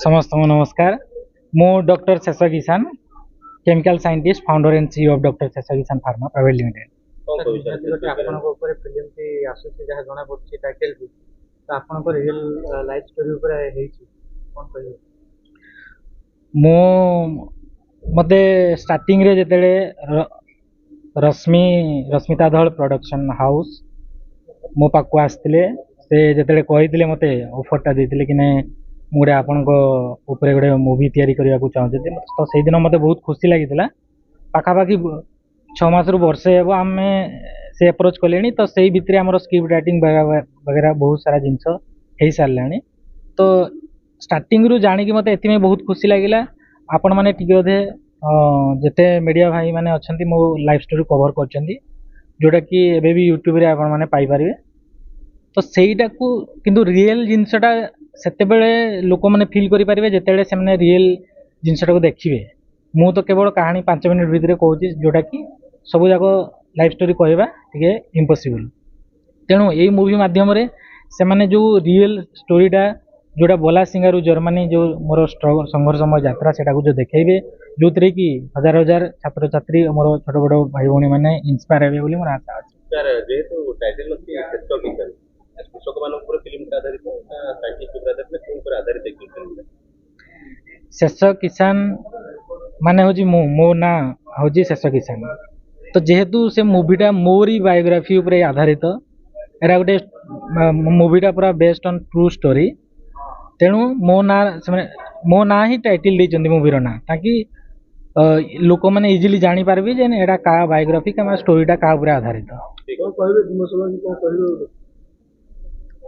समस्त को नमस्कार। मु डॉक्टर शेष किसान, chemical scientist, founder and CEO of doctor शेष किसान फार्मा प्राइवेट लिमिटेड। आपनको ऊपर फिल्म की आसुची जहाँ जना पड़छि टाइटल भी तो आपनको रियल लाइफ स्टोरी ऊपर हेछि कोन कहबे? मु मते स्टार्टिंग रे जेतेले रश्मिता धल प्रोडक्शन हाउस मो पाकु आसथिले से जेतेले कहिथिले मते ऑफरटा देथिले कि ने मुझे आपण गोटे मुवी तैयारी करने को चाहूँ तो से दिन मत बहुत खुशी लगी पाखापाखि 6 मास रु वर्षे हे आम से अप्रोच कले तो से भितर आम स्क्रिप्ट राइटिंग वगैरह बहुत सारा जिनस हो सारे तो स्टार्टिंग रु जाणी मत एति बहुत खुशी लगे आपण मैंने टी बोधे जिते मीडिया भाई मैंने अच्छा मो लाइफ स्टोरी कवर कर जोटा कि एबे भी यूट्यूब रे आपण मैंने पाइपर तो सहीटा को किंतु रियल जिनसटा सेते लोक मैंने फिल करेंगे जिते से रियल जिनसटा को देखिए। मु तो केवल कहानी 5 मिनट भितर कहूँ जोटा कि सब जाक लाइफ स्टोरी कहवा टे इम्पॉसिबल। तेणु यही मूवी माध्यम से मैंने जो रियल स्टोरीटा जोटा बोला सिंगारू जर्मनी जो मोर संघर्षमय यात्रा से जो देखेबे जो थे कि हजार हजार छात्र छात्री मोर छोट बड़ भाई भाई मैंने इंस्पायर हे मोर आशा अच्छे। कृषक मान फिल्म आधारित साइंटिफिक आधारित शेष किसान माने हूँ मो ना हूँ शेष किसान तो जेहेतु से मूवीटा मोरी बायोग्राफी उपरे आधारित एरा गोटे मूवीटा पूरा बेस्ड ऑन ट्रू स्टोरी तेणु मो ना ही टाइटल देइचंदी मूवीर ना ताकि लोक मैंने इजिली जानी पारबे जे एटा का बायोग्राफी का स्टोरीटा का उपरे आधारित।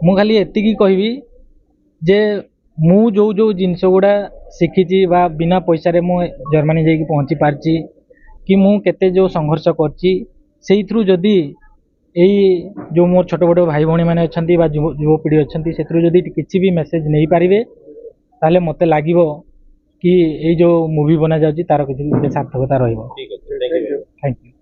मु खाली एतिकी कहबी जे मु जो जो जिनस गुड़ा शिखी बिना पैसा रे मु जर्मनी जाइए पहुँची पारची कि मु केते जो संघर्ष करची से जदि यही जो मोर छोट बड़ भाई भाई मैंने अच्छा युवपीढ़ी अच्छा से जदि किसी भी मेसेज नहीं पारे ताले मते लागिवो कि ये जो मूवी बना जाउची तार किसी सार्थकता रहिबो। Thank you.